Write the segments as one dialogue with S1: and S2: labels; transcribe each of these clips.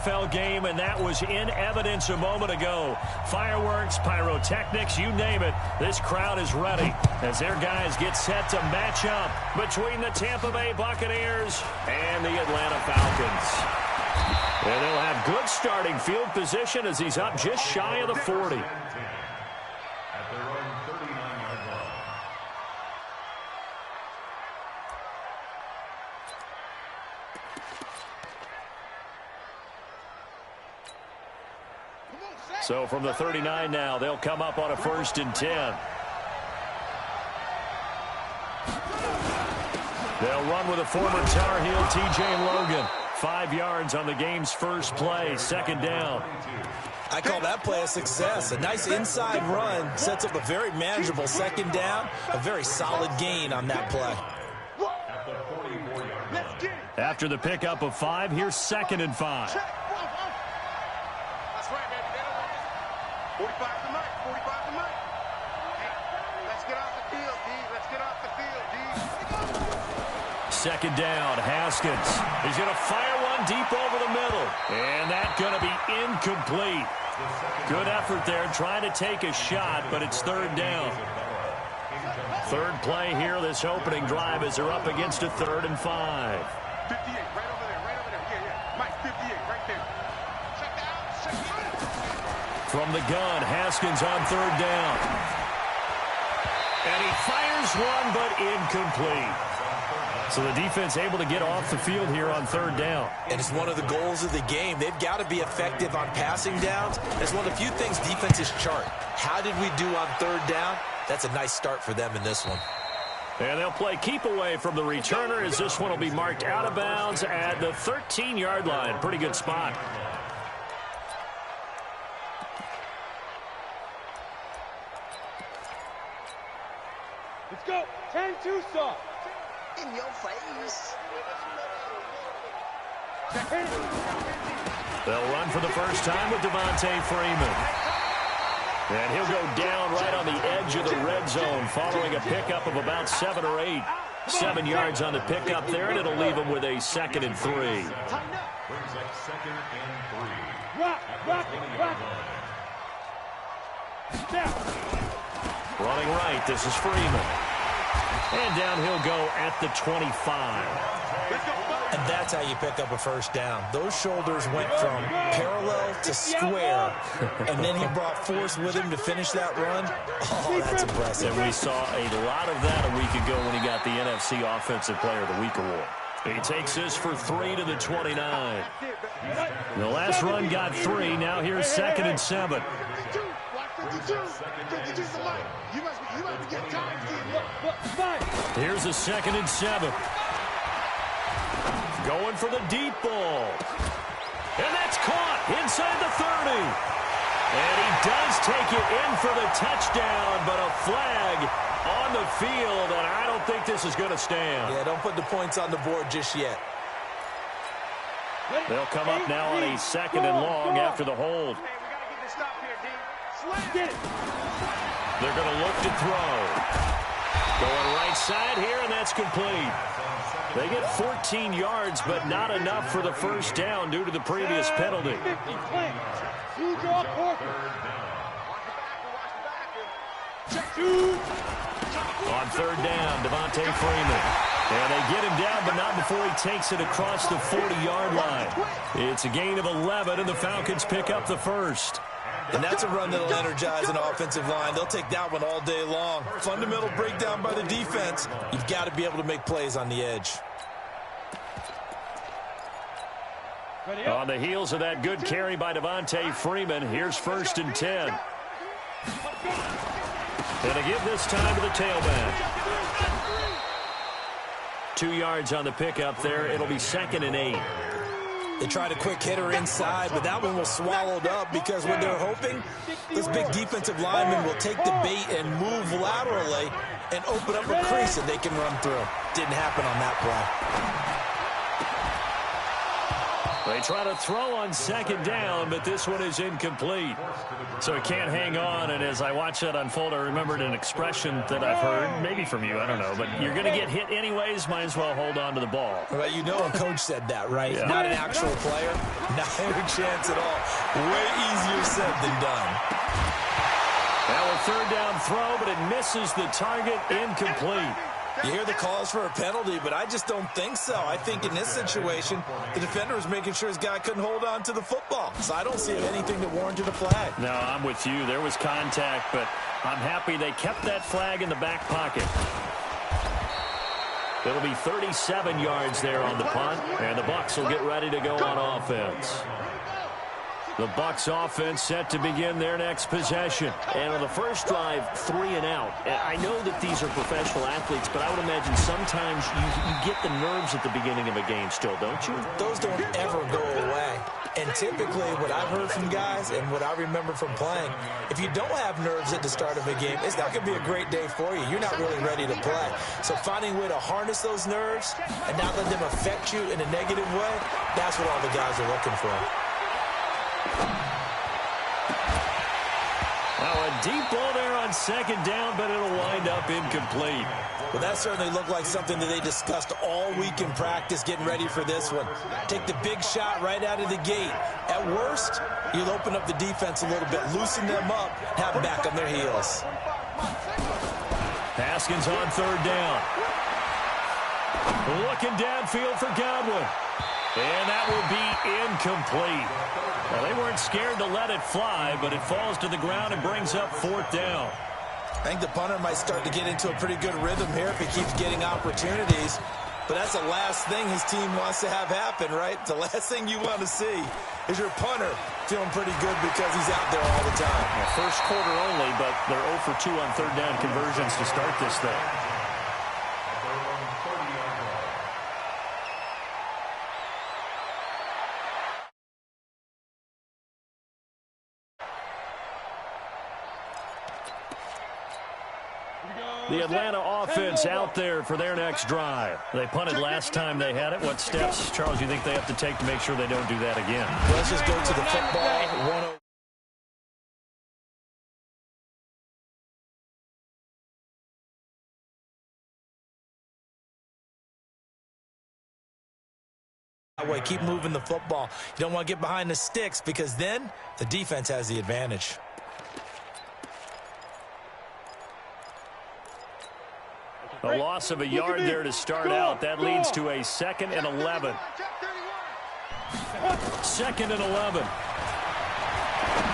S1: NFL game, and that was in evidence a moment ago. Fireworks, pyrotechnics, you name it. This crowd is ready as their guys get set to match up between the Tampa Bay Buccaneers and the Atlanta Falcons. And they'll have good starting field position as he's up just shy of the 40. So from the 39 now, they'll come up on a 1st and 10. They'll run with a former Tar Heel, T.J. Logan. 5 yards on the game's first play, 2nd down.
S2: I call that play a success. A nice inside run sets up a very manageable 2nd down. A very solid gain on that play.
S1: After the pickup of 5, here's 2nd and 5.
S3: 45 to Mike, 45 to Mike. Hey, let's get off the field, D. Let's get off the field, D.
S1: 2nd down, Haskins. He's going to fire one deep over the middle. And that's going to be incomplete. Good effort there, trying to take a shot, but it's 3rd down. 3rd play here, this opening drive, as they're up against a 3rd and 5.
S3: 58, right over there, right over there. Yeah. Mike, 58, right there. Check down, check down.
S1: From the gun, Haskins on 3rd down. And he fires one, but incomplete. So the defense able to get off the field here on 3rd down.
S2: And it's one of the goals of the game. They've got to be effective on passing downs. It's one of the few things defenses chart. How did we do on 3rd down? That's a nice start for them in this one.
S1: And they'll play keep away from the returner as this one will be marked out of bounds at the 13-yard line. Pretty good spot.
S4: Let's go. 10-2 stop.
S3: In your face.
S1: They'll run for the first time with Devontae Freeman. And he'll go down right on the edge of the red zone following a pickup of about 7 or 8. 7 yards on the pickup there, and it'll leave him with a 2nd and 3.
S3: Brings up 2nd and 3.
S4: Rock.
S1: Running right, this is Freeman. And down he'll go at the 25.
S2: And that's how you pick up a 1st down. Those shoulders went from parallel to square, and then he brought force with him to finish that run. Oh, that's impressive.
S1: And we saw a lot of that a week ago when he got the NFC Offensive Player of the Week award. He takes this for 3 to the 29. The last run got 3. Now here's 2nd and 7. Here's a 2nd and 7. Going for the deep ball. And that's caught inside the 30. And he does take it in for the touchdown, but a flag on the field, and I don't think this is going to stand.
S2: Yeah, don't put the points on the board just yet.
S1: They'll come up now on a 2nd and long after the hold.
S3: Hey, we got to get this stop here, D. Slam.
S1: They're going to look to throw. Going right side here, and that's complete. They get 14 yards, but not enough for the 1st down due to the previous penalty. On 3rd down, Devontae Freeman. And they get him down, but not before he takes it across the 40-yard line. It's a gain of 11, and the Falcons pick up the 1st.
S2: And that's a run that'll energize an offensive line. They'll take that one all day long. Fundamental breakdown by the defense. You've got to be able to make plays on the edge.
S1: On the heels of that good carry by Devontae Freeman, here's 1st and 10. And to give this time to the tailback. 2 yards on the pickup there. It'll be 2nd and 8.
S2: They tried a quick hitter inside, but that one was swallowed up because what they're hoping, this big defensive lineman will take the bait and move laterally and open up a crease that they can run through. Didn't happen on that play.
S1: They try to throw on second down, but this one is incomplete. So he can't hang on, and as I watch that unfold, I remembered an expression that I've heard, maybe from you, I don't know, but you're going to get hit anyways, might as well hold on to the ball.
S2: Well, you know a coach said that, right?
S1: Yeah.
S2: Not an actual player. Not a chance at all. Way easier said than done.
S1: Now a third down throw, but it misses the target, incomplete.
S2: You hear the calls for a penalty, but I just don't think so. I think in this situation, the defender was making sure his guy couldn't hold on to the football. So I don't see anything that warranted a flag.
S1: No, I'm with you. There was contact, but I'm happy they kept that flag in the back pocket. It'll be 37 yards there on the punt, and the Bucs will get ready to go on offense. The Bucs offense set to begin their next possession.
S5: And on the first drive, 3 and out. I know that these are professional athletes, but I would imagine sometimes you get the nerves at the beginning of a game still, don't you?
S2: Those don't ever go away. And typically what I've heard from guys and what I remember from playing, if you don't have nerves at the start of a game, it's not going to be a great day for you. You're not really ready to play. So finding a way to harness those nerves and not let them affect you in a negative way, that's what all the guys are looking for.
S1: Now a deep ball there on second down, but it'll wind up incomplete.
S2: Well, that certainly looked like something that they discussed all week in practice getting ready for this one. Take the big shot right out of the gate. At worst, you'll open up the defense a little bit, loosen them up, have them back on their heels.
S1: Haskins on third down. Looking downfield for Godwin. And that will be incomplete. Well, they weren't scared to let it fly, but it falls to the ground and brings up fourth down.
S2: I think the punter might start to get into a pretty good rhythm here if he keeps getting opportunities. But that's the last thing his team wants to have happen, right? The last thing you want to see is your punter feeling pretty good because he's out there all the time.
S1: Well, first quarter only, but they're 0 for 2 on third down conversions to start this thing. The Atlanta offense out there for their next drive. They punted last time they had it. What steps, Charles, you think they have to take to make sure they don't do that again?
S2: Let's just go to the football. That way, keep moving the football. You don't want to get behind the sticks because then the defense has the advantage.
S1: A loss of a yard there to start out. That leads to a 2nd and 11. 2nd and 11.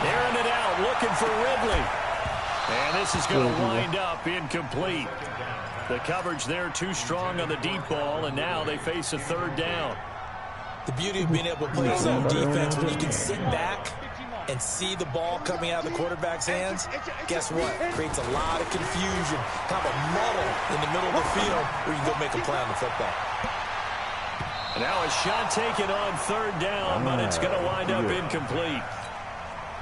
S1: Airing it out, looking for Ridley. And this is going to wind up incomplete. The coverage there too strong on the deep ball, and now they face a third down.
S2: The beauty of being able to play zone defense when you can sit back and see the ball coming out of the quarterback's hands, guess what? Creates a lot of confusion, kind of a muddle in the middle of the field where you can go make a play on the football.
S1: Now a shot taken on third down, but it's going to wind up incomplete.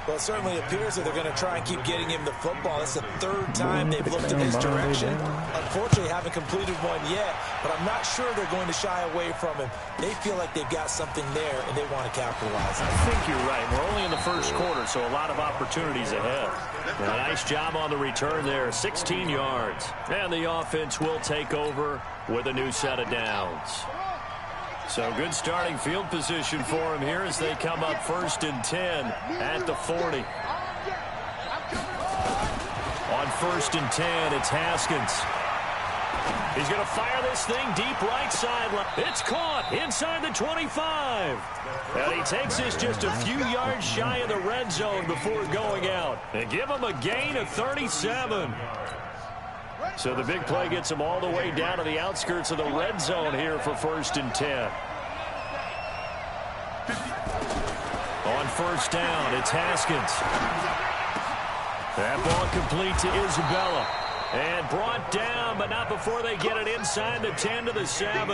S2: Well, it certainly appears that they're going to try and keep getting him the football. It's the third time they've looked in his direction. Unfortunately, haven't completed one yet, but I'm not sure they're going to shy away from him. They feel like they've got something there, and they want to capitalize.
S1: I think you're right. We're only in the first quarter, so a lot of opportunities ahead. A nice job on the return there, 16 yards. And the offense will take over with a new set of downs. So good starting field position for him here as they come up 1st and 10 at the 40. On 1st and 10, it's Haskins. He's going to fire this thing deep right sideline. It's caught inside the 25. And he takes this just a few yards shy of the red zone before going out. And give him a gain of 37. So the big play gets him all the way down to the outskirts of the red zone here for 1st and 10. On 1st down, it's Haskins. That ball complete to Isabella. And brought down, but not before they get it inside the 10 to the 7.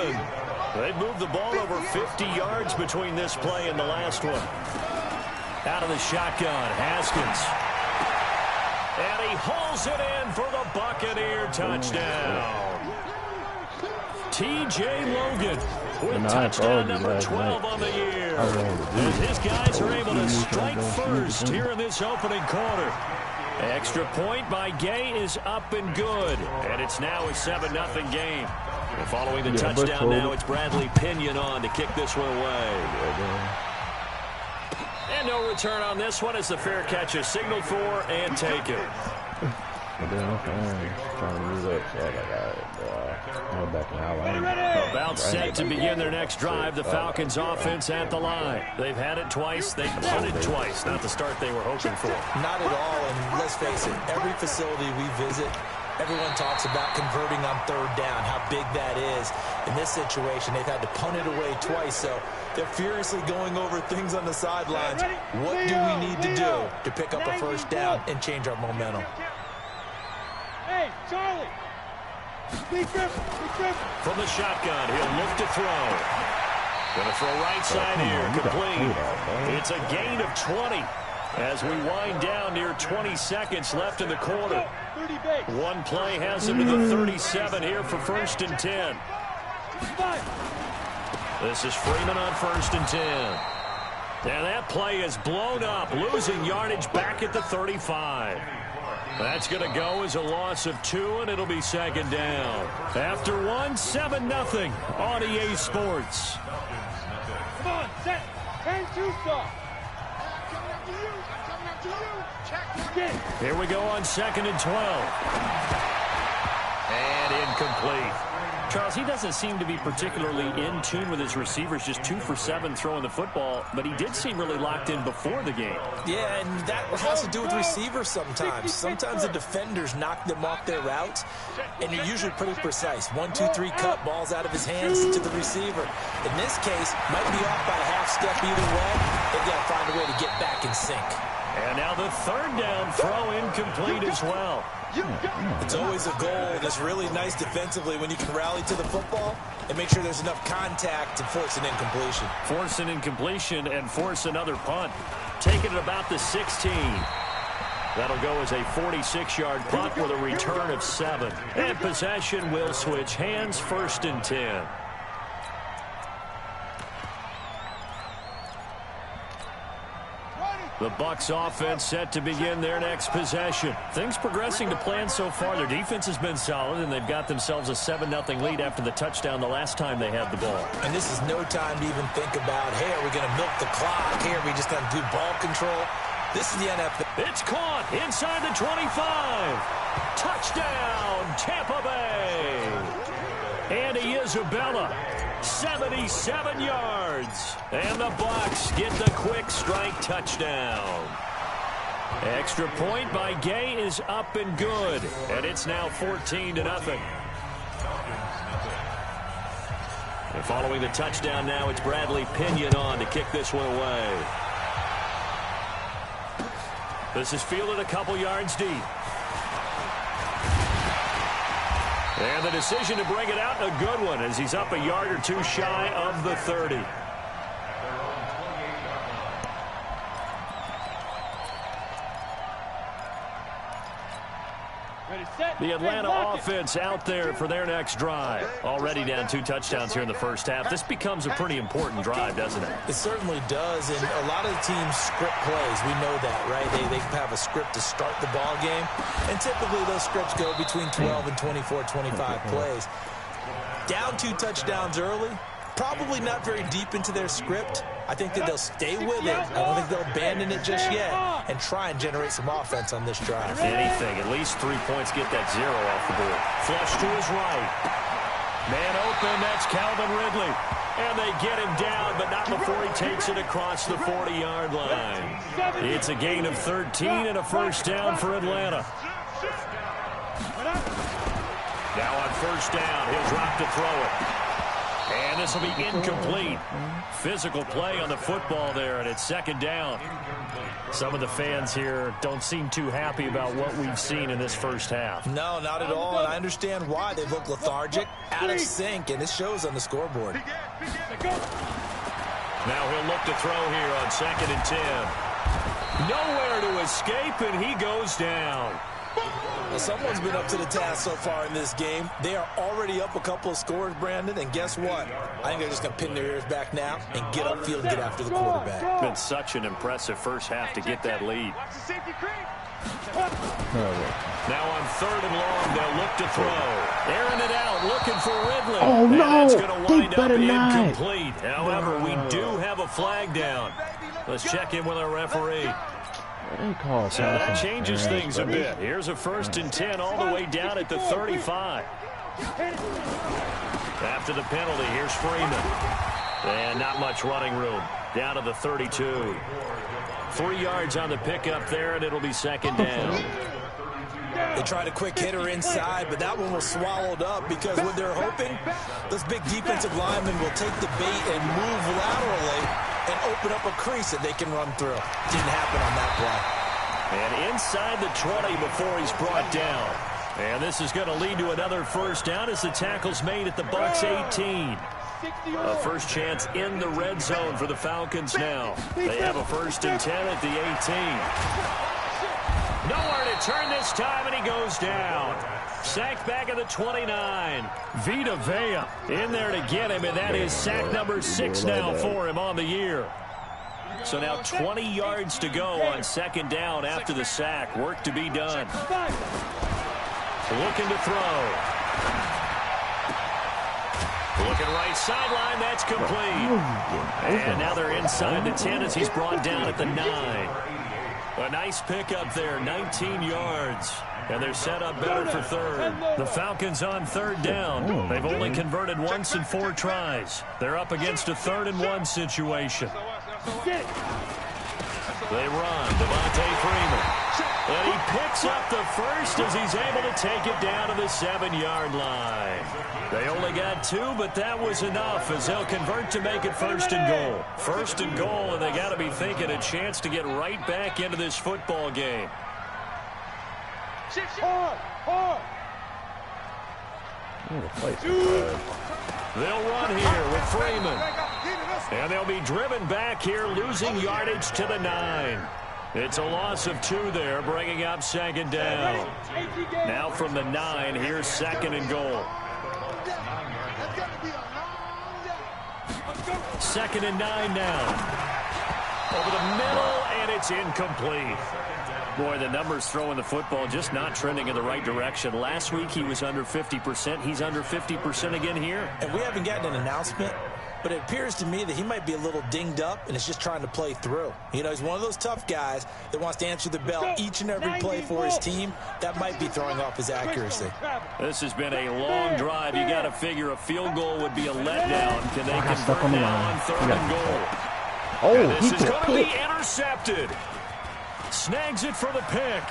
S1: They've moved the ball over 50 yards between this play and the last one. Out of the shotgun, Haskins. And he hauls it in for the Buccaneer touchdown. T.J. Logan with touchdown number 12 on the year. And his guys are able to strike first here in this opening quarter. Extra point by Gay is up and good. And it's now a 7-0 game. And following the touchdown now, it's Bradley Pinion on to kick this one away. And no return on this one as the fair catch is signaled for and taken. About set to begin their next drive. The Falcons offense at the line. They've had it twice. They've punted twice. Not the start they were hoping for.
S2: Not at all. And let's face it, every facility we visit, everyone talks about converting on third down, how big that is. In this situation, they've had to punt it away twice, so they're furiously going over things on the sidelines. What do we need to do to pick up a first down and change our momentum?
S4: Hey, Charlie!
S1: From the shotgun, he'll look to throw. Going to throw right side here, complete. It's a gain of 20 as we wind down near 20 seconds left in the quarter. One play has him to the 37 here for 1st and 10. This is Freeman on 1st and 10. And that play is blown up, losing yardage back at the 35. That's going to go as a loss of 2, and it'll be 2nd down. After 1, 7-0 on EA Sports.
S4: Come on, set. 10-2 stop.
S1: Here we go on 2nd and 12. And incomplete. Charles, he doesn't seem to be particularly in tune with his receivers, just 2 for 7 throwing the football, but he did seem really locked in before the game.
S2: Yeah, and that has to do with receivers sometimes. Sometimes the defenders knock them off their routes, and you're usually pretty precise. 1, 2, 3 cut, balls out of his hands to the receiver. In this case, might be off by a half step either way. They've got to find a way to get back in sync.
S1: And now the 3rd down throw incomplete as well.
S2: It's always a goal, and it's really nice defensively when you can rally to the football and make sure there's enough contact to force an incompletion.
S1: Force an incompletion and force another punt. Taking it about the 16. That'll go as a 46-yard punt with a return of 7. And possession will switch hands, 1st and 10. The Bucs offense set to begin their next possession. Things progressing to plan so far. Their defense has been solid, and they've got themselves a 7-0 lead after the touchdown the last time they had the ball.
S2: And this is no time to even think about, hey, are we going to milk the clock? Hey, are we just going to do ball control? This is the NFL.
S1: It's caught inside the 25. Touchdown, Tampa Bay. Andy Isabella. 77 yards. And the Bucs get the quick strike touchdown. Extra point by Gay is up and good. And it's now 14-0. And following the touchdown now, it's Bradley Pinion on to kick this one away. This is fielded a couple yards deep. And the decision to bring it out, a good one, as he's up a yard or 2 shy of the 30. The Atlanta offense out there for their next drive. Already down 2 touchdowns here in the first half. This becomes a pretty important drive, doesn't it?
S2: It certainly does, and a lot of the teams script plays. We know that, right? They have a script to start the ball game, and typically those scripts go between 12 and 24, 25 plays. Down 2 touchdowns early, probably not very deep into their script. I think that they'll stay with it. I don't think they'll abandon it just yet and try and generate some offense on this drive.
S1: Anything, at least 3 points, get that 0 off the board. Flush to his right. Man open, that's Calvin Ridley. And they get him down, but not before he takes it across the 40-yard line. It's a gain of 13 and a first down for Atlanta. Now on first down, he'll drop to throw it. And this will be incomplete. Physical play on the football there, and it's 2nd down. Some of the fans here don't seem too happy about what we've seen in this first half.
S2: No, not at all, and I understand why. They look lethargic, out of sync, and it shows on the scoreboard.
S1: Now he'll look to throw here on 2nd and 10. Nowhere to escape, and he goes down.
S2: Well, someone's been up to the task so far in this game. They are already up a couple of scores, Brandon, and guess what? I think they're just going to pin their ears back now and get upfield and get after the quarterback.
S1: Been such an impressive first half to get that lead. Now on 3rd and long, they'll look to throw. Airing it out, looking for Ridley.
S6: Oh, no.
S1: And it's going to
S6: They
S1: wind up
S6: better not.
S1: incomplete. However, we do have a flag down. Let's check in with our referee.
S6: That
S1: changes things a bit. Here's a 1st and 10 all the way down at the 35. After the penalty, here's Freeman. And not much running room. Down to the 32. 3 yards on the pickup there, and it'll be 2nd down.
S2: They tried a quick hitter inside, but that one was swallowed up because what they're hoping, those big defensive linemen will take the bait and move laterally and open up a crease that they can run through. Didn't happen on that play.
S1: And inside the 20 before he's brought down. And this is going to lead to another 1st down as the tackle's made at the Bucs 18. A first chance in the red zone for the Falcons now. They have a 1st and 10 at the 18. Nowhere to turn this time, and he goes down. Sacked back at the 29. Vita Vea in there to get him, and that is sack number 6 now for him on the year. So now 20 yards to go on 2nd down after the sack. Work to be done. Looking to throw. Looking right sideline, that's complete. And now they're inside the 10 as he's brought down at the 9. A nice pickup there, 19 yards. And they're set up better for 3rd. The Falcons on 3rd down. They've only converted once in 4 tries. They're up against a 3rd and 1 situation. They run. Devontae Freeman. And he picks up the 1st as he's able to take it down to the 7-yard line. They only got 2, but that was enough as they'll convert to make it 1st and goal. 1st and goal, and they got to be thinking a chance to get right back into this football game. They'll run here with Freeman. And they'll be driven back here, losing yardage to the 9. It's a loss of 2 there, bringing up 2nd down. Now from the 9, here's 2nd and goal. 2nd and 9 now. Over the middle, and it's incomplete. Boy, the numbers throwing the football just not trending in the right direction. Last week he was under 50%. He's under 50% again here.
S2: And we haven't gotten an announcement, but it appears to me that he might be a little dinged up and is just trying to play through. You know, he's one of those tough guys that wants to answer the bell each and every play for his team. That might be throwing off his accuracy.
S1: This has been a long drive. You got to figure a field goal would be a letdown. Can they convert now on 3rd and goal?
S6: Oh,
S1: and this is going to be intercepted. Snags it for the pick.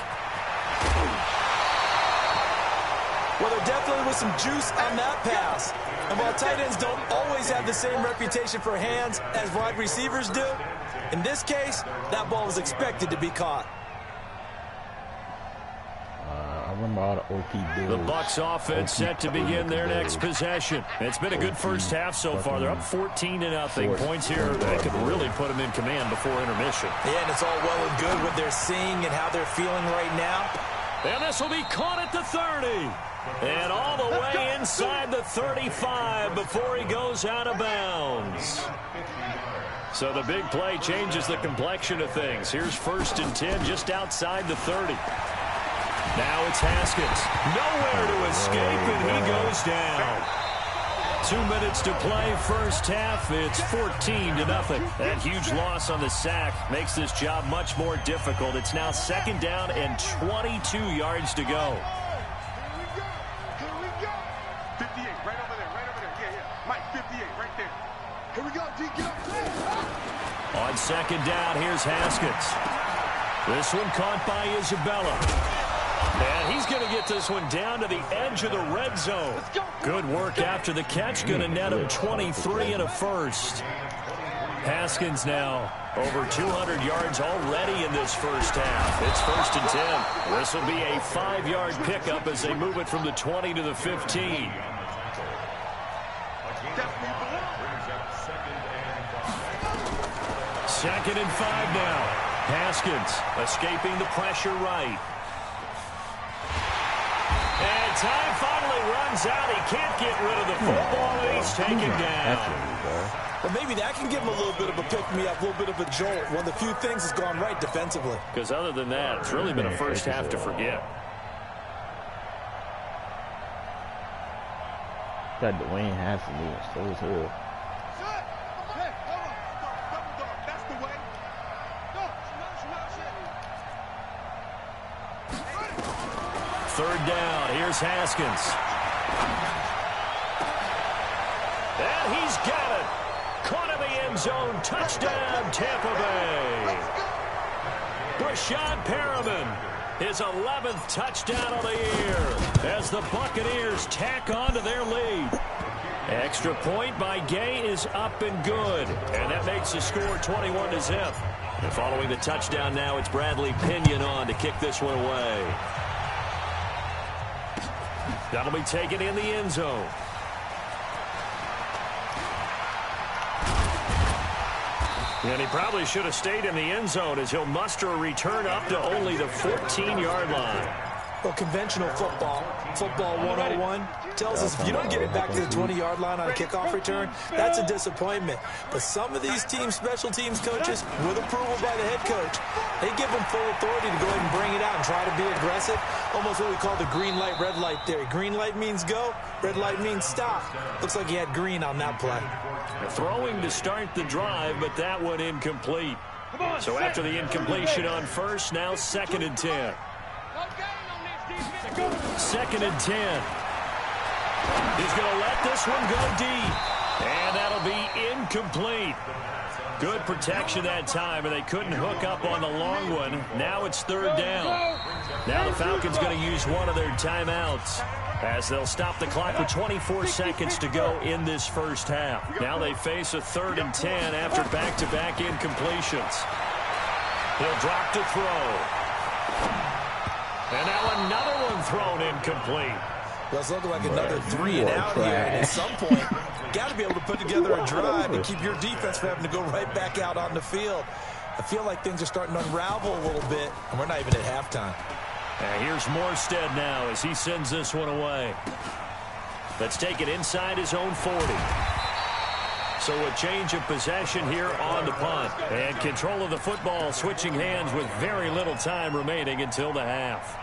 S2: Well, there definitely was some juice on that pass. And while tight ends don't always have the same reputation for hands as wide receivers do, in this case, that ball was expected to be caught.
S1: The Bucs offense set to begin their next possession. It's been a good first half so far. They're up 14-0. Points here that could really put them in command before intermission.
S2: Yeah, and it's all well and good what they're seeing and how they're feeling right now.
S1: And this will be caught at the 30. And all the way inside the 35 before he goes out of bounds. So the big play changes the complexion of things. Here's 1st and 10 just outside the 30. Now it's Haskins. Nowhere to escape, and he goes down. 2 minutes to play first half. It's 14-0. That huge loss on the sack makes this job much more difficult. It's now 2nd down and 22 yards to go.
S3: 58, right over there, right over there. Yeah. Mike, 58, right there. Here we go, D, get up.
S1: On 2nd down, here's Haskins. This one caught by Isabella. And he's going to get this one down to the edge of the red zone. Good work after the catch. Going to net him 23 and a 1st. Haskins now over 200 yards already in this first half. It's 1st and 10. This will be a 5-yard pickup as they move it from the 20 to the 15. Second and 5 now. Haskins escaping the pressure right. time finally runs out. He can't get rid of the football, and he's taken down.
S2: Well, maybe that can give him a little bit of a pick-me-up, a little bit of a jolt. One of the few things that's gone right defensively.
S1: Because other than that, it's really been a first half to forget.
S6: That Dwayne Haskins is slow as hell.
S3: That's the way.
S1: Third down. Here's Haskins. And he's got it. Caught in the end zone. Touchdown, Tampa Bay. Brashad Perriman, his 11th touchdown of the year as the Buccaneers tack on to their lead. Extra point by Gay is up and good. And that makes the score 21-0. And following the touchdown now, it's Bradley Pinion on to kick this one away. That'll be taken in the end zone. And he probably should have stayed in the end zone as he'll muster a return up to only the 14-yard line.
S2: Well, conventional football 101, tells us if you don't get it back to the 20-yard line on a kickoff return, that's a disappointment. But some of these team special teams coaches, with approval by the head coach, they give them full authority to go ahead and bring it out and try to be aggressive. Almost what we call the green light, red light theory. Green light means go, red light means stop. Looks like he had green on that play.
S1: Throwing to start the drive, but that one incomplete. So after the incompletion on first, now 2nd and 10. 2nd and 10. He's going to let this one go deep. And that'll be incomplete. Good protection that time, and they couldn't hook up on the long one. Now it's 3rd down. Now the Falcons going to use one of their timeouts as they'll stop the clock with 24 seconds to go in this first half. Now they face a 3rd and 10 after back-to-back incompletions. He'll drop to throw. And now another one thrown incomplete.
S2: Well, it's looking like another 3 and out here. And at some point, got to be able to put together a drive and keep your defense from having to go right back out on the field. I feel like things are starting to unravel a little bit, and we're not even at halftime.
S1: And here's Morstead now as he sends this one away. Let's take it inside his own 40. So a change of possession here on the punt. And control of the football switching hands with very little time remaining until the half.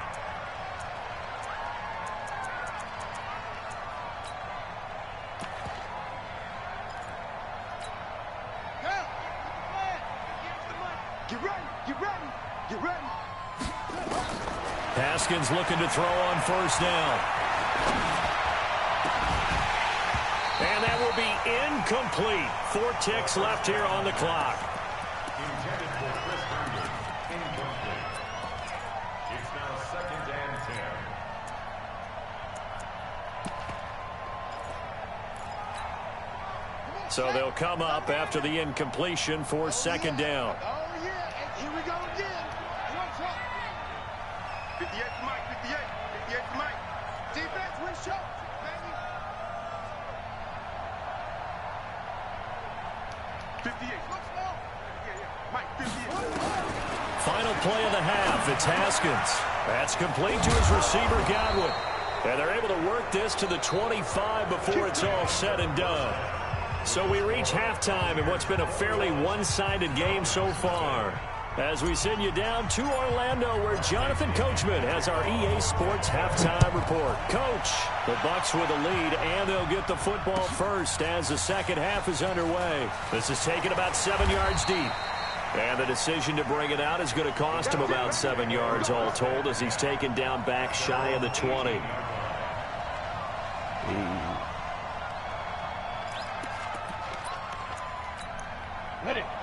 S3: Get ready, get ready, get ready.
S1: Haskins looking to throw on first down. And that will be incomplete. 4 ticks left here on the clock.
S7: It's now 2nd and 10.
S1: So they'll come up after the incompletion for 2nd down.
S3: Oh, yeah, and here we go again. 58 to Mike, 58 to Mike. Defense, win show, baby. 58. Mike, 58.
S1: Final play of the half. It's Haskins. That's complete to his receiver, Godwin. And they're able to work this to the 25 before it's all said and done. So we reach halftime in what's been a fairly one-sided game so far. As we send you down to Orlando, where Jonathan Coachman has our EA Sports halftime report. Coach, the Bucs with a lead, and they'll get the football first as the second half is underway. This is taken about 7 yards deep. And the decision to bring it out is going to cost him about 7 yards all told as he's taken down back shy of the 20.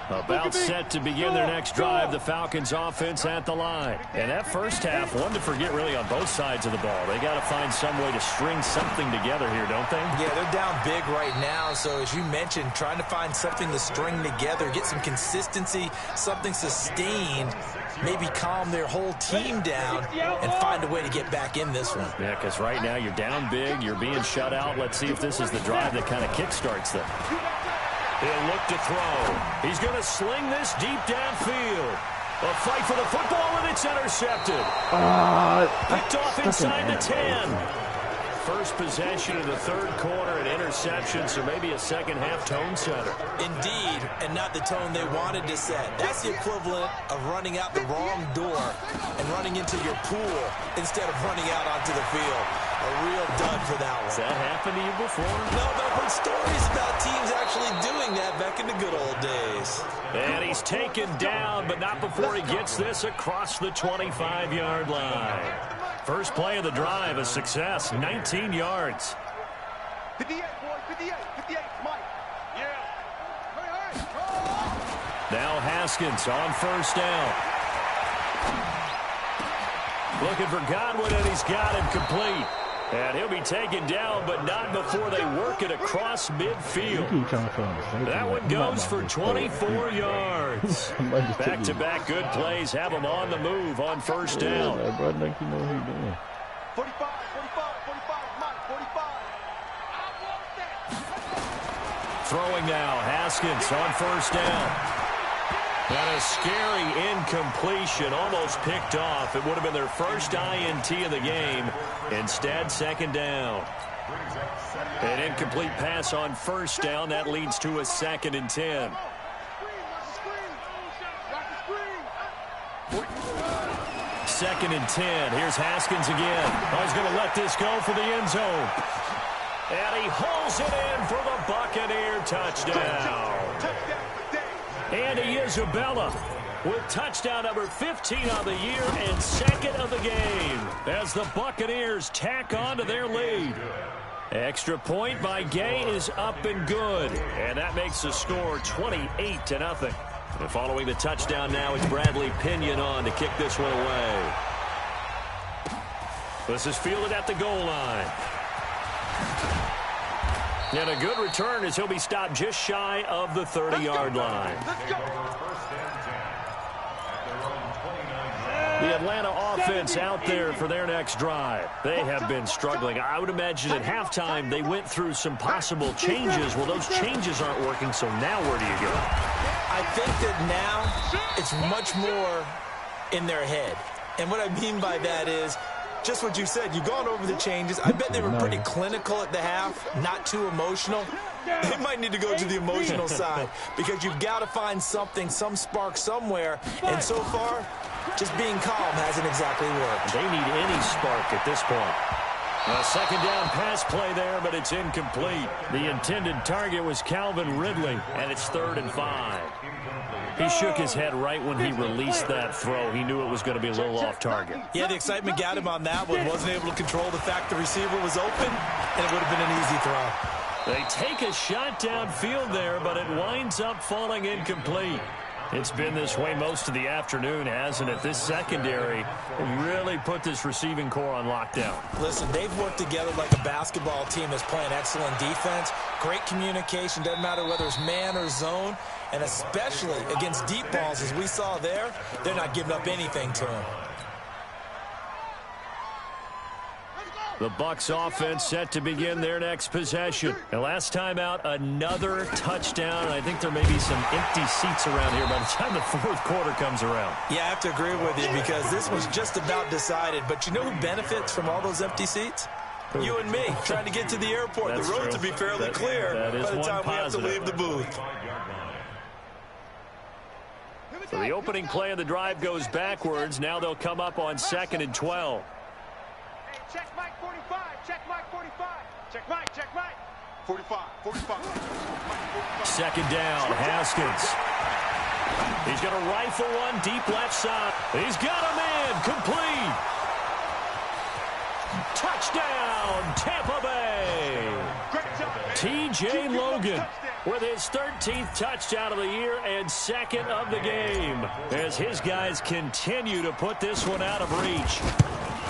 S1: About set to begin their next drive, the Falcons offense at the line. And that first half, one to forget really on both sides of the ball. They got to find some way to string something together here, don't they?
S2: Yeah, they're down big right now. So as you mentioned, trying to find something to string together, get some consistency, something sustained, maybe calm their whole team down and find a way to get back in this one.
S1: Yeah, because right now you're down big, you're being shut out. Let's see if this is the drive that kind of kickstarts them. He'll look to throw. He's going to sling this deep downfield. A fight for the football, and it's intercepted. Picked off inside the 10. first possession of the third quarter, an interception, so maybe a second-half tone setter.
S2: Indeed, and not the tone they wanted to set. That's the equivalent of running out the wrong door and running into your pool instead of running out onto the field. A real dud for that one.
S1: Has that happened to you before?
S2: No, but I've heard stories about teams actually doing that back in the good old days.
S1: And he's taken down, but not before he gets this across the 25-yard line. First play of the drive, a success, 19 yards.
S3: 58, boys, 58, 58, Mike. Yeah.
S1: Now Haskins on first down. Looking for Godwin, and he's got him complete. And he'll be taken down, but not before they work it across midfield. That one goes for 24 yards. Back-to-back good plays have him on the move on first down.
S6: Yeah, bro, I think you know what he's doing.
S3: 45, 45, 45, Mike, 45. I want that.
S1: Throwing now, Haskins on first down. And a scary incompletion, almost picked off. It would have been their first INT of the game. Instead, second down. An incomplete pass on first down. That leads to a 2nd and 10. Second and 10. Here's Haskins again. Oh, he's going to let this go for the end zone. And he hauls it in for the Buccaneer touchdown. Andy Isabella with touchdown number 15 on the year and 2nd of the game as the Buccaneers tack on to their lead. Extra point by Gay is up and good, and that makes the score 28-0. And following the touchdown now, it's Bradley Pinion on to kick this one away. This is fielded at the goal line. And a good return as he'll be stopped just shy of the 30-yard line. The Atlanta offense out there for their next drive. They have been struggling. I would imagine at halftime they went through some possible changes. Well, those changes aren't working, so now where do you go?
S2: I think that now it's much more in their head. And what I mean by that is, just what you said, you've gone over the changes. I bet they were pretty clinical at the half, not too emotional. They might need to go to the emotional side because you've got to find something, some spark somewhere. And so far, just being calm hasn't exactly worked.
S1: They need any spark at this point. A second down pass play there, but it's incomplete. The intended target was Calvin Ridley, and it's 3rd and 5. He shook his head right when he released that throw. He knew it was going to be a little off target.
S2: Yeah, the excitement got him on that one. Wasn't able to control the fact the receiver was open, and it would have been an easy throw.
S1: They take a shot downfield there, but it winds up falling incomplete. It's been this way most of the afternoon, hasn't it? This secondary really put this receiving core on lockdown.
S2: Listen, they've worked together like a basketball team that's playing excellent defense. Great communication, doesn't matter whether it's man or zone. And especially against deep balls, as we saw there, they're not giving up anything to them.
S1: The Bucs offense set to begin their next possession. And last time out, another touchdown. And I think there may be some empty seats around here by the time the 4th quarter comes around.
S2: Yeah, I have to agree with you because this was just about decided. But you know who benefits from all those empty seats? You and me, trying to get to the airport.
S1: That's
S2: the roads
S1: true.
S2: will be fairly clear by the time we have to leave the booth.
S1: So the opening play of the drive goes backwards. Now they'll come up on 2nd and 12.
S3: Hey, check Mike 45. Check Mike 45. Check Mike. Check Mike. 45. 45.
S1: 2nd down, Haskins. He's going to rifle one deep left side. He's got a man complete. Touchdown, Tampa Bay. T.J. Logan with his 13th touchdown of the year and 2nd of the game as his guys continue to put this one out of reach.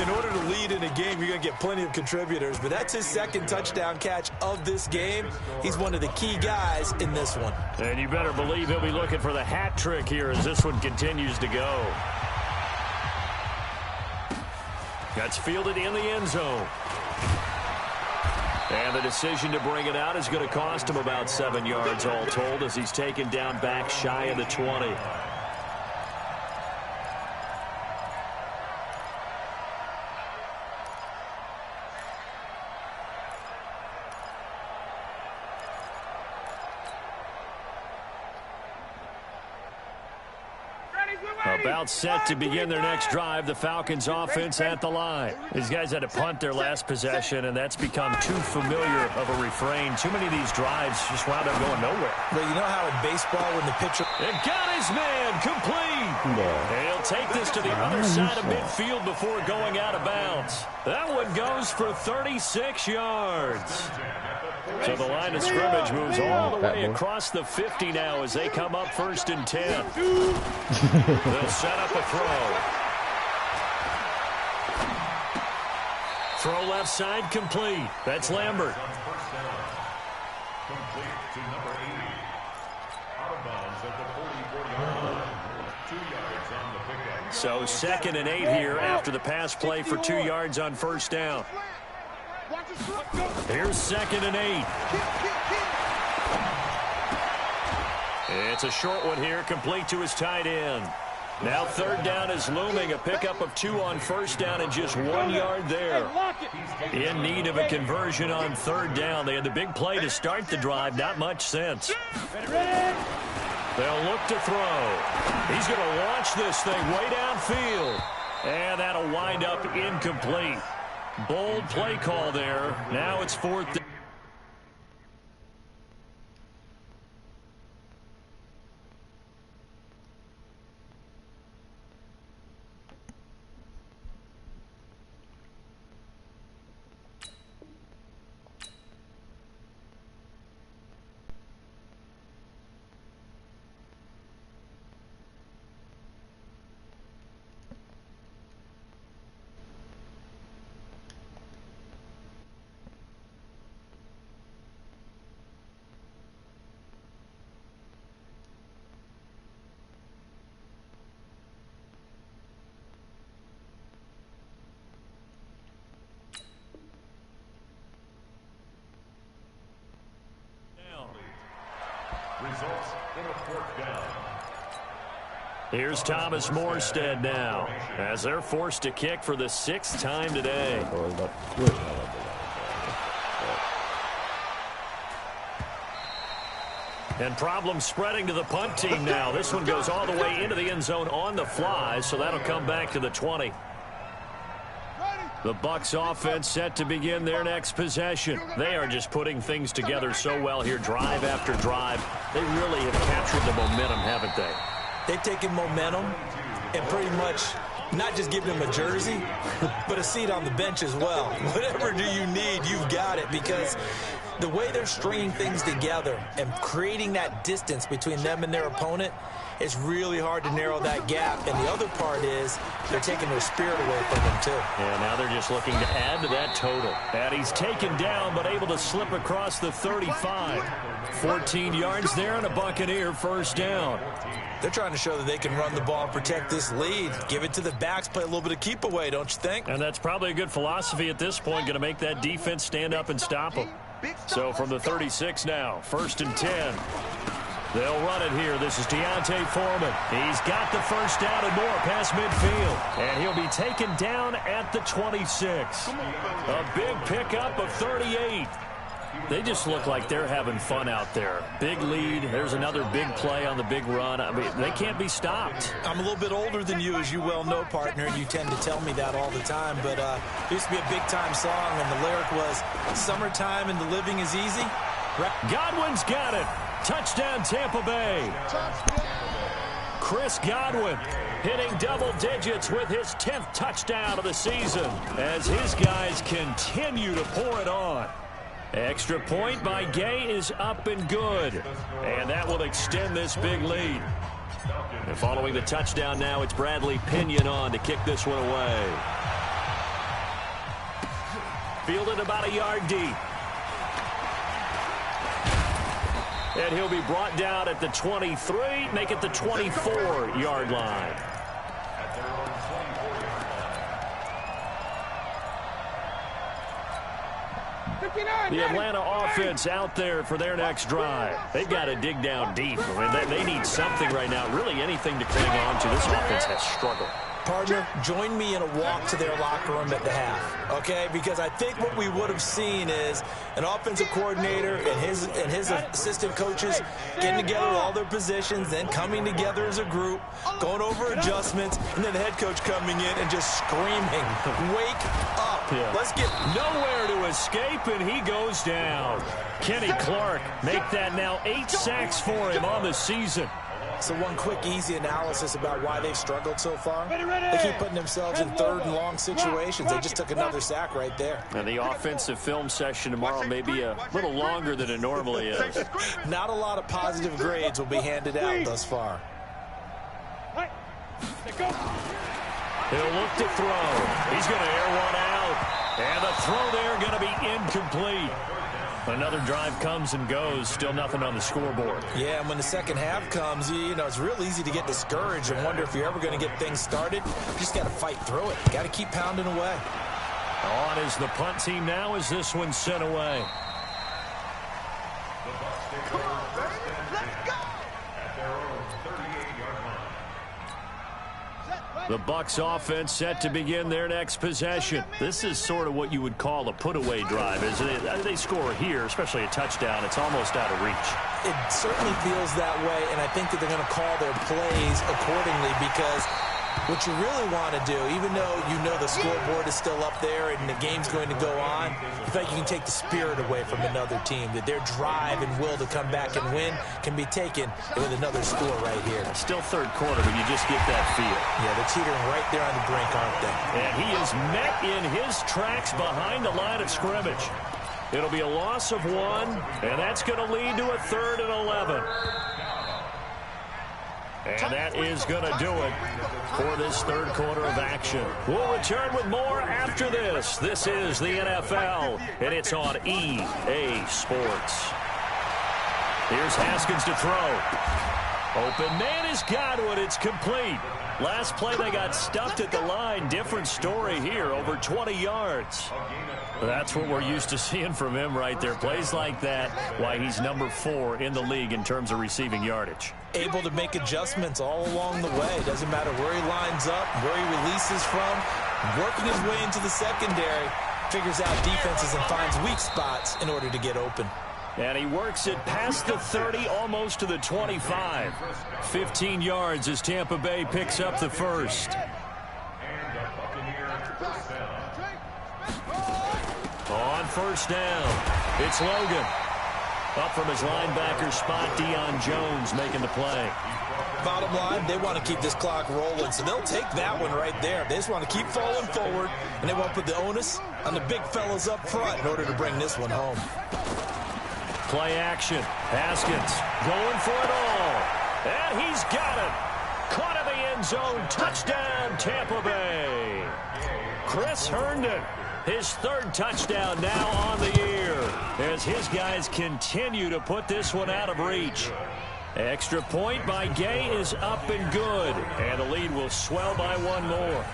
S2: In order to lead in a game, you're going to get plenty of contributors, but that's his 2nd touchdown catch of this game. He's one of the key guys in this one.
S1: And you better believe he'll be looking for the hat trick here as this one continues to go. That's fielded in the end zone. And the decision to bring it out is going to cost him about 7 yards all told as he's taken down back shy of the 20. About set to begin their next drive. The Falcons offense at the line. These guys had to punt their last possession, and that's become too familiar of a refrain. Too many of these drives just wound up going nowhere.
S2: Well, you know how in baseball when the pitcher...
S1: It got his man complete. And he'll take this to the other side of midfield before going out of bounds. That one goes for 36 yards. So the line of scrimmage moves all the way across the 50 now as they come up 1st and 10. They'll set up a throw. Throw left side complete. That's Lambert.
S7: Complete to number 80. Out of bounds at the 40-40 line. 2 yards on the pickup.
S1: So 2nd and 8 here after the pass play for 2 yards on 1st down. Here's 2nd and 8. It's a short one here, complete to his tight end. Now 3rd down is looming, a pickup of 2 on 1st down and just 1 yard there. In need of a conversion on 3rd down. They had the big play to start the drive, not much sense. They'll look to throw. He's going to launch this thing way downfield. And that'll wind up incomplete. Bold play call there. Now it's 4th.
S7: Results in a 4th down.
S1: Here's Thomas Morstead now as they're forced to kick for the 6th time today. And problems spreading to the punt team now. This one goes all the way into the end zone on the fly, so that'll come back to the 20. The Bucs offense set to begin their next possession. They are just putting things together so well here, drive after drive. They really have captured the momentum, haven't they?
S2: They've taken momentum and pretty much not just given them a jersey, but a seat on the bench as well. Whatever do you need, you've got it, because the way they're stringing things together and creating that distance between them and their opponent, it's really hard to narrow that gap. And the other part is they're taking their spirit away from them, too.
S1: Yeah, now they're just looking to add to that total. And he's taken down, but able to slip across the 35. 14 yards there and a Buccaneer 1st down.
S2: They're trying to show that they can run the ball and protect this lead. Give it to the backs, play a little bit of keep away, don't you think?
S1: And that's probably a good philosophy at this point, going to make that defense stand up and stop them. So from the 36 now, 1st and 10. They'll run it here. This is Deontay Foreman. He's got the 1st down and more past midfield. And he'll be taken down at the 26. A big pickup of 38. They just look like they're having fun out there. Big lead. There's another big play on the big run. I mean, they can't be stopped.
S2: I'm a little bit older than you, as you well know, partner, and you tend to tell me that all the time. But there used to be a big-time song, and the lyric was, "Summertime and the living is easy."
S1: Godwin's got it. Touchdown, Tampa Bay. Chris Godwin hitting double digits with his 10th touchdown of the season as his guys continue to pour it on. Extra point by Gay is up and good. And that will extend this big lead. And following the touchdown now, it's Bradley Pinion on to kick this one away. Fielded about a yard deep. And he'll be brought down at the 23, make it the 24-yard line. The Atlanta offense out there for their next drive. They've got to dig down deep. I mean, they need something right now, really anything to cling on to. This offense has struggled.
S2: Partner, join me in a walk to their locker room at the half, okay? Because I think what we would have seen is an offensive coordinator and his assistant coaches getting together all their positions, then coming together as a group, going over adjustments, and then the head coach coming in and just screaming, "Wake up!"
S1: Yeah.
S2: Let's get
S1: nowhere to escape, and he goes down. Kenny Clark make that now 8 sacks for him on the season.
S2: So one quick, easy analysis about why they've struggled so far. They keep putting themselves in third and long situations. They just took another sack right there.
S1: And the offensive film session tomorrow may be a little longer than it normally is.
S2: Not a lot of positive grades will be handed out thus far.
S1: He'll look to throw. He's going to air one out. And the throw there going to be incomplete. Another drive comes and goes. Still nothing on the scoreboard.
S2: Yeah, and when the second half comes, you know, it's real easy to get discouraged and wonder if you're ever going to get things started. You just got to fight through it. Got to keep pounding away.
S1: On is the punt team now as this one's sent away.
S3: Come on, baby. Let's go.
S7: At their own 38-yard line.
S1: The Bucs offense set to begin their next possession. This is sort of what you would call a put-away drive, isn't it? They score here, especially a touchdown. It's almost out of reach.
S2: It certainly feels that way, and I think that they're going to call their plays accordingly because what you really want to do, even though you know the scoreboard is still up there and the game's going to go on, you think you can take the spirit away from another team, that their drive and will to come back and win can be taken with another score right here.
S1: Still third quarter, but you just get that feel.
S2: Yeah, they're teetering right there on the brink, aren't they?
S1: And he is met in his tracks behind the line of scrimmage. It'll be a loss of 1, and that's going to lead to a 3rd and 11. And that is going to do it for this third quarter of action. We'll return with more after this. This is the NFL, and it's on EA Sports. Here's Haskins to throw. Open man has got it. It's complete. Last play, they got stuffed at the line. Different story here, over 20 yards. That's what we're used to seeing from him right there. Plays like that, why he's number 4 in the league in terms of receiving yardage.
S2: Able to make adjustments all along the way. Doesn't matter where he lines up, where he releases from. Working his way into the secondary, figures out defenses and finds weak spots in order to get open.
S1: And he works it past the 30, almost to the 25. 15 yards as Tampa Bay picks up the first. On first down, it's Logan. Up from his linebacker spot, Deion Jones making the play.
S2: Bottom line, they want to keep this clock rolling, so they'll take that one right there. They just want to keep falling forward, and they want to put the onus on the big fellas up front in order to bring this one home.
S1: Play action. Haskins going for it all. And he's got it. Caught in the end zone. Touchdown, Tampa Bay. Chris Herndon, his 3rd touchdown now on the year as his guys continue to put this one out of reach. Extra point by Gay is up and good, and the lead will swell by 1 more.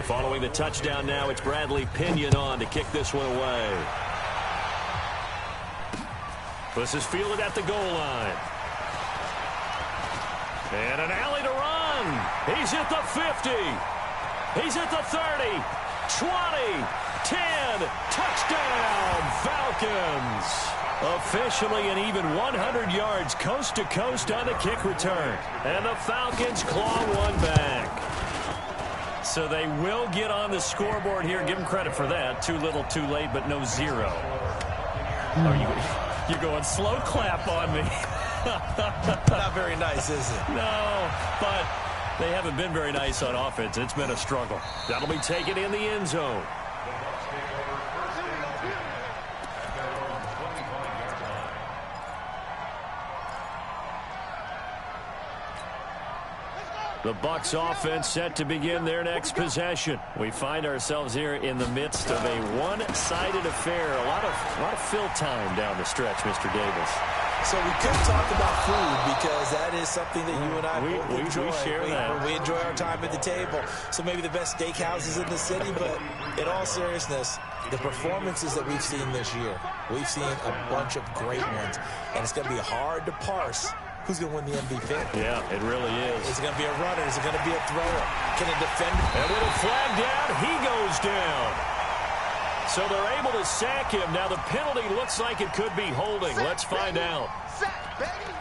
S1: Following the touchdown now, it's Bradley Pinion on to kick this one away. This is fielded at the goal line. And an alley to run. He's at the 50. He's at the 30. 20. 10. Touchdown, Falcons. Officially an even 100 yards coast to coast on the kick return. And the Falcons claw one back. So they will get on the scoreboard here. Give them credit for that. Too little, too late, but no 0. You're going slow clap on me.
S2: Not very nice, is it?
S1: No, but they haven't been very nice on offense. It's been a struggle. That'll be taken in the end zone. The Bucs offense set to begin their next possession. We find ourselves here in the midst of a one-sided affair. A lot of fill time down the stretch, Mr. Davis.
S2: So we could talk about food because that is something that you and I both enjoy.
S1: We share that.
S2: We enjoy our time at the table. So maybe the best steakhouses in the city, but in all seriousness, the performances that we've seen this year, we've seen a bunch of great ones, and it's going to be hard to parse who's going to win the MVP.
S1: Yeah, it really is.
S2: Is it going to be a runner? Is it going to be a thrower? Can a defender?
S1: A little flag down. He goes down. So they're able to sack him. Now the penalty looks like it could be holding. Let's find out.
S3: Sack, baby.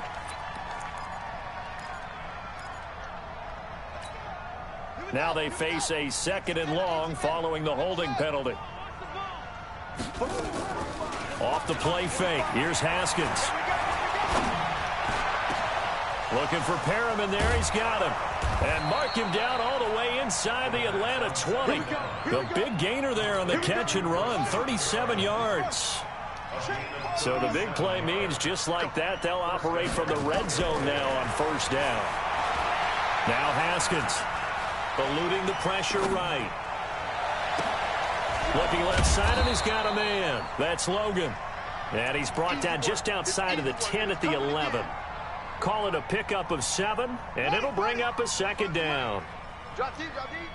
S1: Now they face a 2nd and long following the holding penalty. Off the play fake. Here's Haskins. Looking for Perriman there. He's got him. And mark him down all the way inside the Atlanta 20. The big gainer there on the catch and run, 37 yards. So the big play means just like that, they'll operate from the red zone now on 1st down. Now Haskins eluding the pressure right. Looking left side, and he's got a man. That's Logan. And he's brought down just outside of the 10 at the 11. Call it a pickup of 7, and it'll bring up a 2nd down.
S3: Drop deep, drop deep.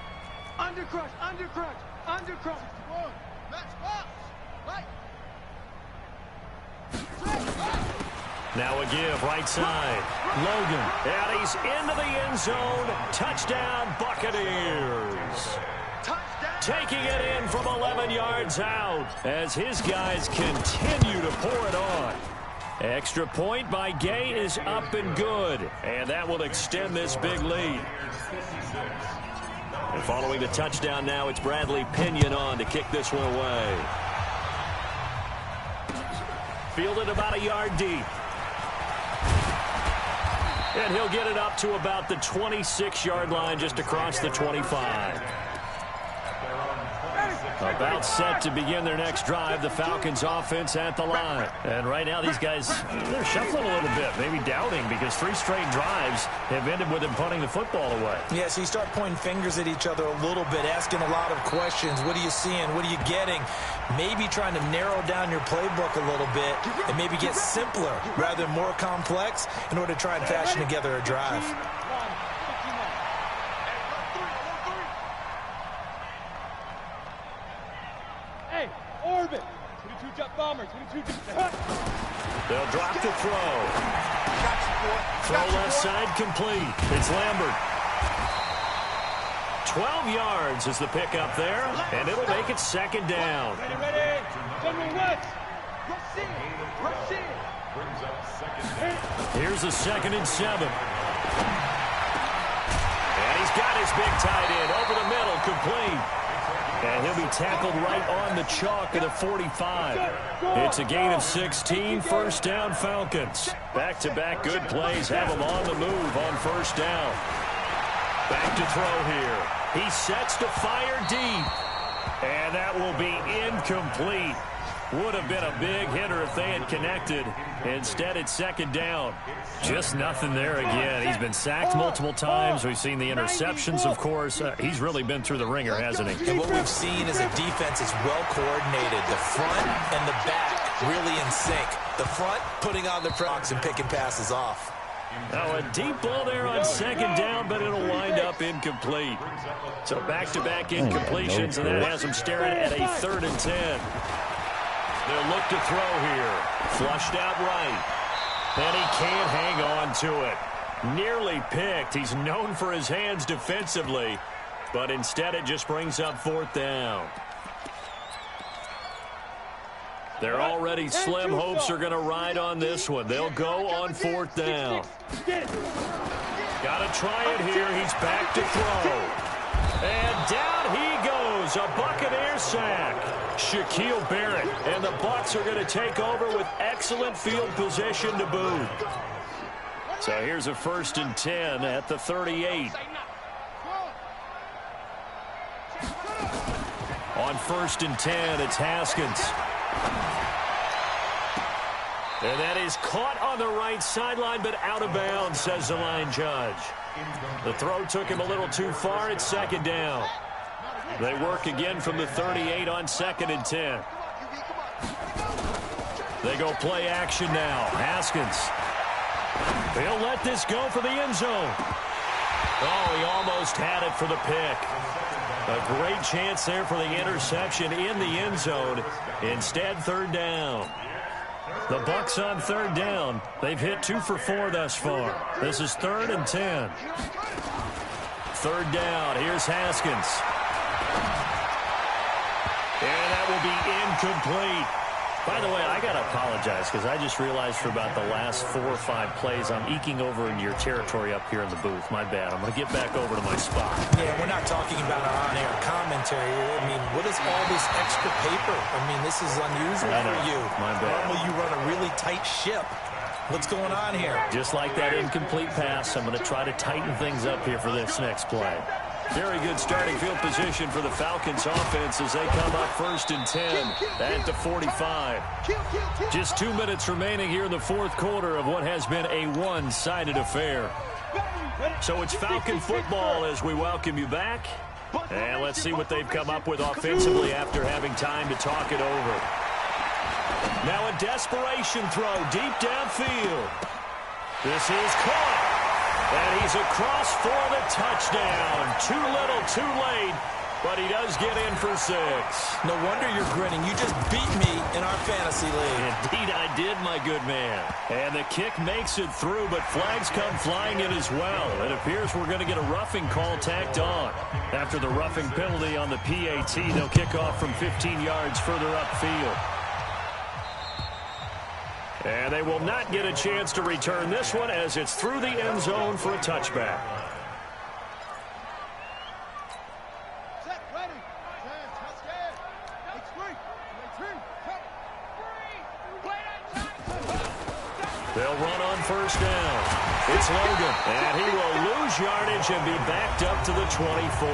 S3: Under crush, under crush, under crush. One, match box. Right.
S1: Now a give, right side. Logan, and he's into the end zone. Touchdown, Buccaneers.
S3: Touchdown.
S1: Taking it in from 11 yards out as his guys continue to pour it on. Extra point by Gay is up and good, and that will extend this big lead. And following the touchdown now, it's Bradley Pinion on to kick this one away. Fielded about a yard deep. And he'll get it up to about the 26-yard line just across the 25. About set to begin their next drive, the Falcons offense at the line. And right now these guys, they're shuffling a little bit, maybe doubting, because 3 straight drives have ended with them punting the football away.
S2: Yeah, so you start pointing fingers at each other a little bit, asking a lot of questions. What are you seeing? What are you getting? Maybe trying to narrow down your playbook a little bit and maybe get simpler rather than more complex in order to try and fashion together a drive.
S4: Orbit. 22 jet bomber. 22 jet.
S1: They'll drop the throw. Throw left side complete. It's Lambert. 12 yards is the pickup there, and it'll make it 2nd down.
S4: Ready. General West.
S3: Rush in. Rush in.
S7: Brings up 2nd.
S1: Here's a 2nd and 7. And he's got his big tight end over the middle, complete. And he'll be tackled right on the chalk at the 45. It's a gain of 16, 1st down Falcons. Back-to-back good plays have them on the move on 1st down. Back to throw here. He sets to fire deep. And that will be incomplete. Would have been a big hitter if they had connected. Instead, it's 2nd down. Just nothing there again. He's been sacked multiple times. We've seen the interceptions, of course. He's really been through the ringer, hasn't he?
S2: And what we've seen is a defense is well coordinated. The front and the back really in sync. The front putting on the press and picking passes off.
S1: Now a deep ball there on 2nd down, but it'll wind up incomplete. So back-to-back incompletions, and that has them staring at a 3rd and 10. They'll look to throw here. Flushed out right. And he can't hang on to it. Nearly picked. He's known for his hands defensively, but instead it just brings up 4th down. Their already slim hopes are going to ride on this one. They'll go on 4th down. Got to try it here. He's back to throw. And down he goes. A Buccaneer sack. Shaquille Barrett. And the Bucs are going to take over with excellent field position to boot. So here's a 1st and 10 at the 38. On 1st and 10, it's Haskins. And that is caught on the right sideline, but out of bounds, says the line judge. The throw took him a little too far. It's second down. They work again from the 38 on 2nd and 10. They go play action now. Haskins. He'll let this go for the end zone. Oh, he almost had it for the pick. A great chance there for the interception in the end zone. Instead, 3rd down. The Bucs on 3rd down. They've hit 2 for 4 thus far. This is 3rd and 10. 3rd down. Here's Haskins. And that will be incomplete. By the way, I got to apologize because I just realized for about the last 4 or 5 plays, I'm eking over into your territory up here in the booth. My bad. I'm going to get back over to my spot.
S2: Yeah, we're not talking about our on-air commentary. I mean, what is all this extra paper? I mean, this is unusual for you.
S1: My bad.
S2: Normally you run a really tight ship. What's going on here?
S1: Just like that incomplete pass, I'm going to try to tighten things up here for this next play. Very good starting field position for the Falcons offense as they come up 1st and 10 at the 45. Just 2 minutes remaining here in the 4th quarter of what has been a one-sided affair. So it's Falcon football as we welcome you back. And let's see what they've come up with offensively after having time to talk it over. Now a desperation throw deep downfield. This is caught. And he's across for the touchdown. Too little, too late, but he does get in for 6.
S2: No wonder you're grinning. You just beat me in our fantasy league.
S1: Indeed I did, my good man. And the kick makes it through, but flags come flying in as well. It appears we're going to get a roughing call tacked on. After the roughing penalty on the PAT, they'll kick off from 15 yards further upfield. And they will not get a chance to return this one as it's through the end zone for a touchback.
S4: Set, ready.
S1: They'll run on 1st down. It's Logan, and he will lose yardage and be backed up to the 24.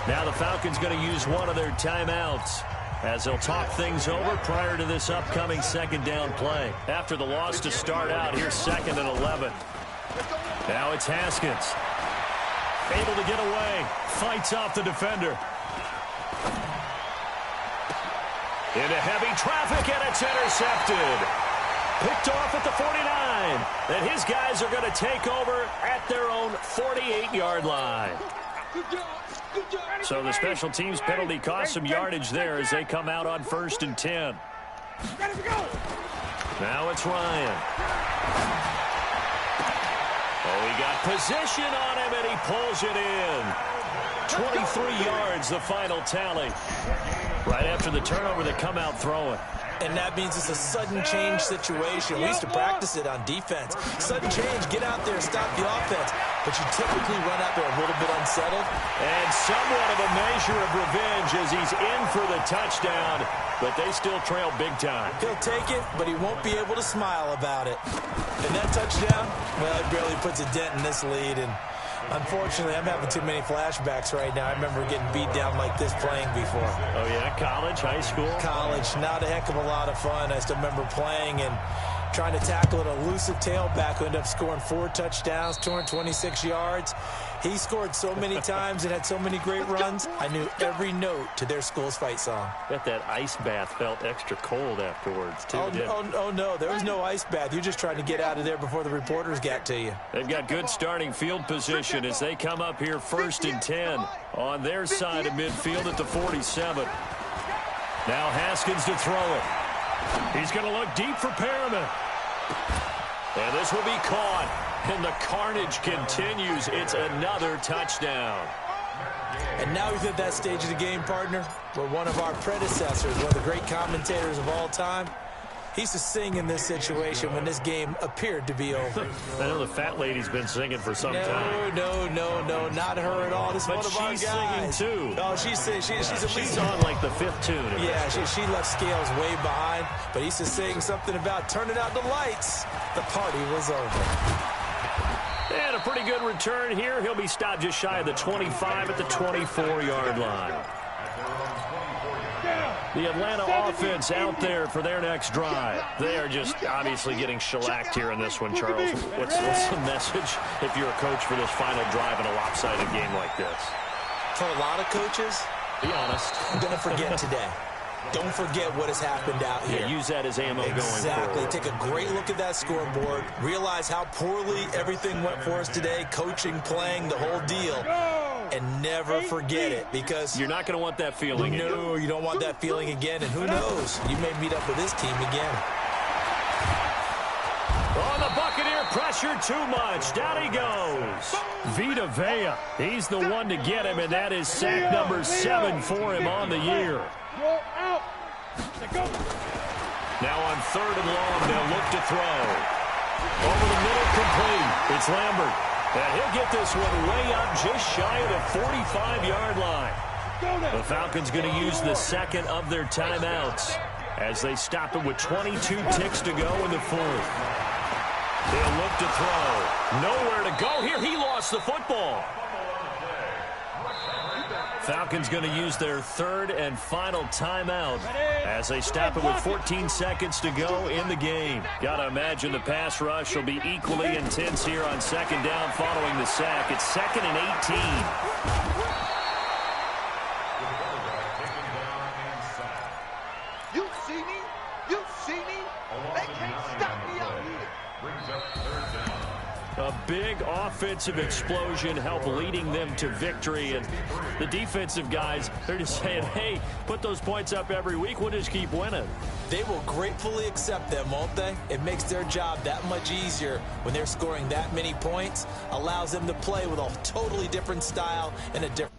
S1: Now the Falcons going to use one of their timeouts as they'll talk things over prior to this upcoming 2nd down play. After the loss to start out, here's 2nd and 11. Now it's Haskins. Able to get away. Fights off the defender. Into heavy traffic, and it's intercepted. Picked off at the 49. And his guys are going to take over at their own 48-yard line. So the special teams penalty cost some yardage there as they come out on 1st and 10. Now it's Ryan. Oh, he got position on him, and he pulls it in. 23 yards, the final tally. Right after the turnover, they come out throwing.
S2: And that means it's a sudden change situation. We used to practice it on defense. Sudden change, get out there, stop the offense. But you typically run out there a little bit unsettled.
S1: And somewhat of a measure of revenge as he's in for the touchdown. But they still trail big time.
S2: He'll take it, but he won't be able to smile about it. And that touchdown, well, it barely puts a dent in this lead. And unfortunately, I'm having too many flashbacks right now. I remember getting beat down like this playing before.
S1: Oh, yeah? College, high school?
S2: College. Not a heck of a lot of fun. I still remember playing and trying to tackle an elusive tailback who ended up scoring 4 touchdowns, 226 yards. He scored so many times and had so many great runs, I knew every note to their school's fight song.
S1: Bet that ice bath felt extra cold afterwards, too.
S2: Oh, no, there was no ice bath. You're just trying to get out of there before the reporters got to you.
S1: They've got good starting field position as they come up here 1st and 10 on their side of midfield at the 47. Now Haskins to throw it. He's going to look deep for Perriman. And this will be caught. And the carnage continues. It's another touchdown.
S2: And now he's at that stage of the game, partner, where one of our predecessors, one of the great commentators of all time, he used to sing in this situation when this game appeared to be over.
S1: I know the fat lady's been singing for some time.
S2: No, not her at all. This is one of our guys.
S1: She's singing, too.
S2: Oh, she's at least
S1: on like the 5th tune.
S2: Yeah, she left Scales way behind, but he used to sing something about turning out the lights. The party was over.
S1: And a pretty good return here. He'll be stopped just shy of the 25 at the 24-yard line. The Atlanta offense out there for their next drive. They are just obviously getting shellacked here in this one, Charles. What's the message if you're a coach for this final drive in a lopsided game like this?
S2: For a lot of coaches,
S1: be honest,
S2: I'm going to forget today. Don't forget what has happened out here.
S1: Yeah, use that as ammo going forward.
S2: Exactly. Take a great look at that scoreboard. Realize how poorly everything went for us today. Coaching, playing, the whole deal. And never forget it, because
S1: you're not going to want that feeling again.
S2: No, you don't want that feeling again. And who knows? You may meet up with this team again.
S1: Oh, the Buccaneer pressure too much. Down he goes. Vita Vea. He's the one to get him, and that is sack number 7 for him on the year. Now on 3rd and long, they'll look to throw. Over the middle, complete. It's Lambert. And he'll get this one way up just shy of the 45-yard line. The Falcons going to use the second of their timeouts as they stop it with 22 ticks to go in the 4th. They'll look to throw. Nowhere to go here. He lost the football. Falcons going to use their 3rd and final timeout as they stop it with 14 seconds to go in the game. Got to imagine the pass rush will be equally intense here on 2nd down following the sack. It's 2nd and 18.
S3: You see me? You see me? They can't stop me out here.
S7: Brings up 3rd down.
S1: A big offensive explosion helped leading them to victory. And the defensive guys, they're just saying, hey, put those points up every week. We'll just keep winning.
S2: They will gratefully accept them, won't they? It makes their job that much easier when they're scoring that many points. Allows them to play with a totally different style and a different